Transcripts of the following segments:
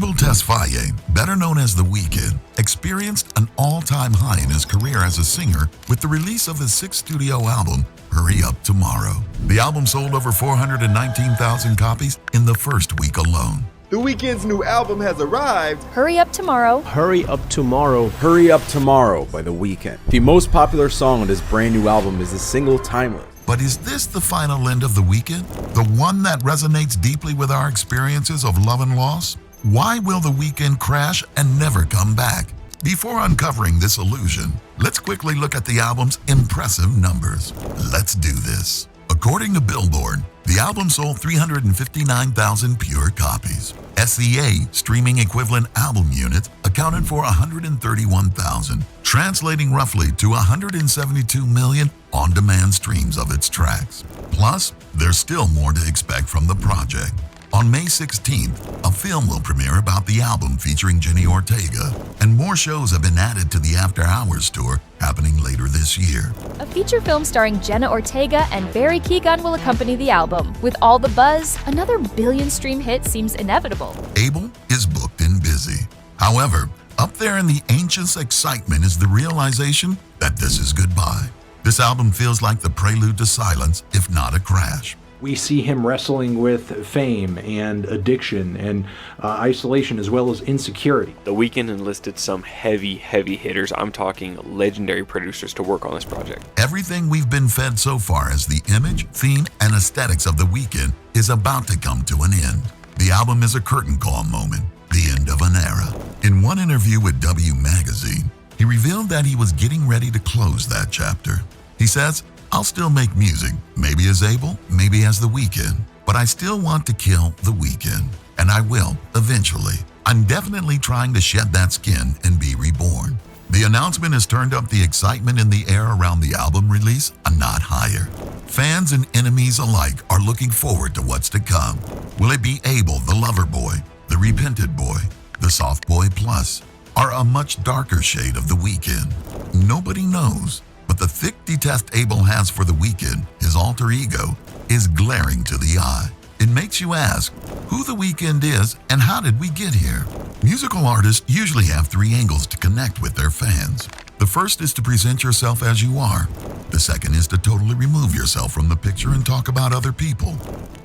Abel Tesfaye, better known as The Weeknd, experienced an all-time high in his career as a singer with the release of his sixth studio album, Hurry Up Tomorrow. The album sold over 419,000 copies in the first week alone. The Weeknd's new album has arrived. Hurry Up Tomorrow. Hurry Up Tomorrow. Hurry Up Tomorrow by The Weeknd. The most popular song on his brand new album is the single Timeless. But is this the final end of The Weeknd? The one that resonates deeply with our experiences of love and loss? Why will The Weeknd crash and never come back? Before uncovering this illusion, let's quickly look at the album's impressive numbers. Let's do this. According to Billboard, the album sold 359,000 pure copies. SEA, streaming equivalent album units, accounted for 131,000, translating roughly to 172 million on-demand streams of its tracks. Plus, there's still more to expect from the project. On May 16th, a film will premiere about the album featuring Jenny Ortega, and more shows have been added to the After Hours tour happening later this year. A feature film starring Jenna Ortega and Barry Keoghan will accompany the album. With all the buzz, another billion-stream hit seems inevitable. Abel is booked and busy. However, up there in the ancients' excitement is the realization that this is goodbye. This album feels like the prelude to silence, if not a crash. We see him wrestling with fame and addiction and isolation, as well as insecurity. The Weeknd enlisted some heavy hitters. I'm talking legendary producers to work on this project. Everything we've been fed so far as the image, theme, and aesthetics of The Weeknd is about to come to an end. The album is a curtain call moment, the end of an era. In one interview with W Magazine, he revealed that he was getting ready to close that chapter. He says, "I'll still make music, maybe as Abel, maybe as The Weeknd, but I still want to kill The Weeknd, and I will, eventually. I'm definitely trying to shed that skin and be reborn." The announcement has turned up the excitement in the air around the album release a notch higher. Fans and enemies alike are looking forward to what's to come. Will it be Abel, the lover boy, the repented boy, the soft boy plus, or a much darker shade of The Weeknd? Nobody knows. But the thick detest Abel has for The Weeknd, his alter ego, is glaring to the eye. It makes you ask who The Weeknd is and how did we get here? Musical artists usually have three angles to connect with their fans. The first is to present yourself as you are. The second is to totally remove yourself from the picture and talk about other people.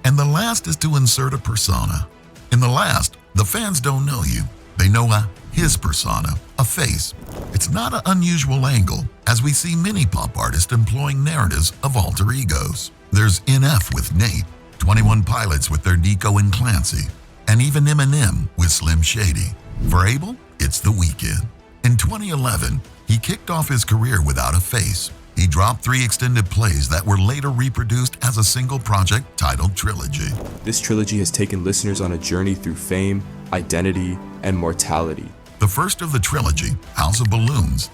And the last is to insert a persona. In the last, the fans don't know you. They know his persona, a face. It's not an unusual angle, as we see many pop artists employing narratives of alter egos. There's NF with Nate, 21 Pilots with their Nico and Clancy, and even Eminem with Slim Shady. For Abel, it's The Weeknd. In 2011, he kicked off his career without a face. He dropped 3 extended plays that were later reproduced as a single project titled Trilogy. This trilogy has taken listeners on a journey through fame, identity, and mortality. The first of the trilogy, House of Balloons.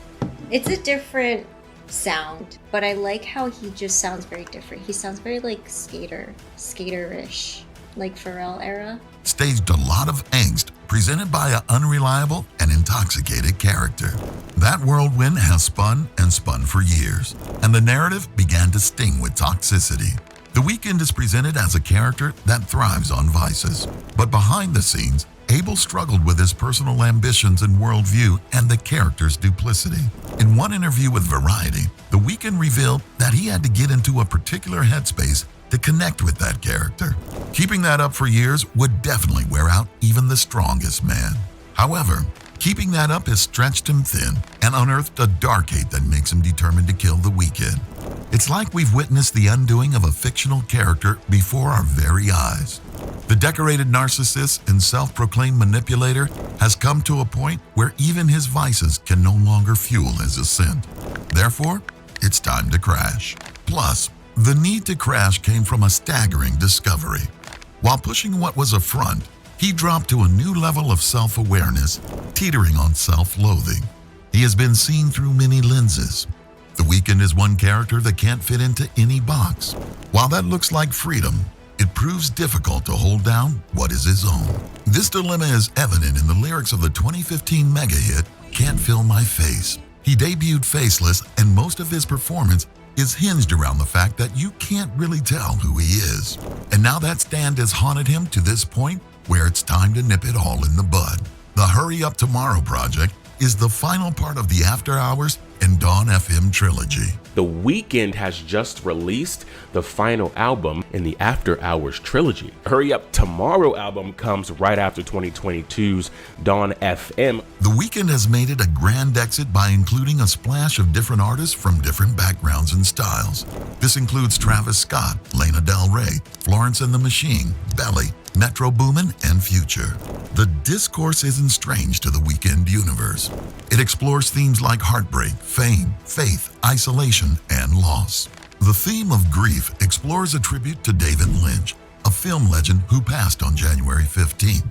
It's a different sound, but I like how he just sounds very different. He sounds very like skaterish, like Pharrell era. Staged a lot of angst presented by an unreliable and intoxicated character. That whirlwind has spun and spun for years, and the narrative began to sting with toxicity. The Weeknd is presented as a character that thrives on vices, but behind the scenes, Abel struggled with his personal ambitions and worldview and the character's duplicity. In one interview with Variety, The Weeknd revealed that he had to get into a particular headspace to connect with that character. Keeping that up for years would definitely wear out even the strongest man. However, keeping that up has stretched him thin and unearthed a dark hate that makes him determined to kill The Weeknd. It's like we've witnessed the undoing of a fictional character before our very eyes. The decorated narcissist and self-proclaimed manipulator has come to a point where even his vices can no longer fuel his ascent. Therefore, it's time to crash. Plus, the need to crash came from a staggering discovery. While pushing what was a front, he dropped to a new level of self-awareness, teetering on self-loathing. He has been seen through many lenses. The Weeknd is one character that can't fit into any box. While that looks like freedom, it proves difficult to hold down what is his own. This dilemma is evident in the lyrics of the 2015 mega hit, Can't Feel My Face. He debuted faceless, and most of his performance is hinged around the fact that you can't really tell who he is. And now that stand has haunted him to this point where it's time to nip it all in the bud. The Hurry Up Tomorrow project is the final part of the After Hours and Dawn FM trilogy. The Weeknd has just released the final album in the After Hours trilogy. Hurry Up Tomorrow album comes right after 2022's Dawn FM. The Weeknd has made it a grand exit by including a splash of different artists from different backgrounds and styles. This includes Travis Scott, Lana Del Rey, Florence and the Machine, Belly, Metro Boomin, and Future. The discourse isn't strange to the Weeknd universe. It explores themes like heartbreak, fame, faith, isolation, and loss. The theme of grief explores a tribute to David Lynch, a film legend who passed on January 15th.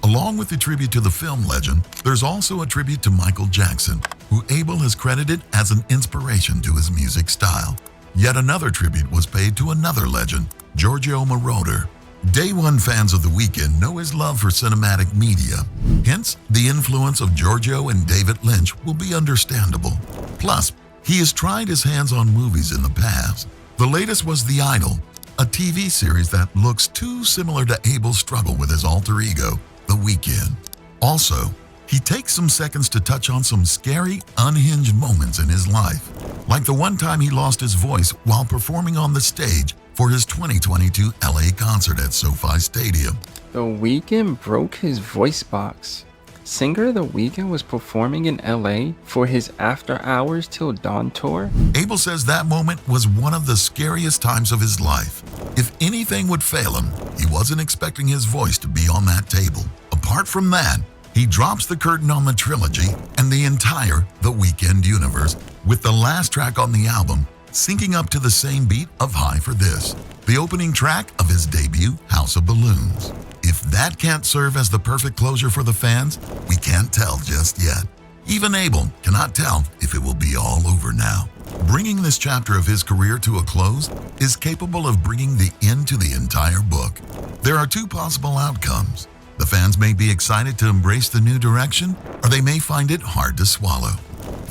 Along with the tribute to the film legend, there's also a tribute to Michael Jackson, who Abel has credited as an inspiration to his music style. Yet another tribute was paid to another legend, Giorgio Moroder. Day One fans of The Weeknd know his love for cinematic media. Hence, the influence of Giorgio and David Lynch will be understandable. Plus, he has tried his hands on movies in the past. The latest was The Idol, a TV series that looks too similar to Abel's struggle with his alter ego, The Weeknd. Also, he takes some seconds to touch on some scary, unhinged moments in his life, like the one time he lost his voice while performing on the stage for his 2022 LA concert at SoFi Stadium. The Weeknd broke his voice box. Singer The Weeknd was performing in LA for his After Hours Till Dawn tour. Abel says that moment was one of the scariest times of his life. If anything would fail him, he wasn't expecting his voice to be on that table. Apart from that, he drops the curtain on the trilogy and the entire The Weeknd universe, with the last track on the album syncing up to the same beat of High for This, the opening track of his debut, House of Balloons. If that can't serve as the perfect closure for the fans, we can't tell just yet. Even Abel cannot tell if it will be all over now. Bringing this chapter of his career to a close is capable of bringing the end to the entire book. There are two possible outcomes. The fans may be excited to embrace the new direction, or they may find it hard to swallow.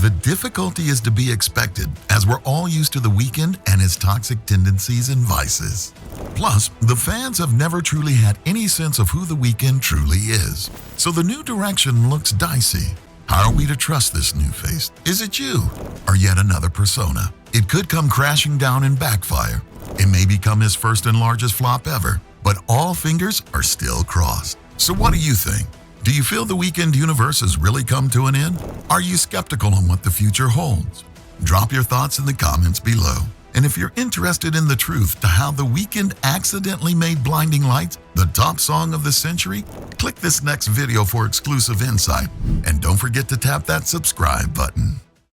The difficulty is to be expected, as we're all used to The Weeknd and his toxic tendencies and vices. Plus, the fans have never truly had any sense of who The Weeknd truly is. So the new direction looks dicey. How are we to trust this new face? Is it you, or yet another persona? It could come crashing down and backfire. It may become his first and largest flop ever, but all fingers are still crossed. So what do you think? Do you feel the Weeknd universe has really come to an end? Are you skeptical on what the future holds? Drop your thoughts in the comments below. And if you're interested in the truth to how the Weeknd accidentally made Blinding Lights the top song of the century, click this next video for exclusive insight. And don't forget to tap that subscribe button.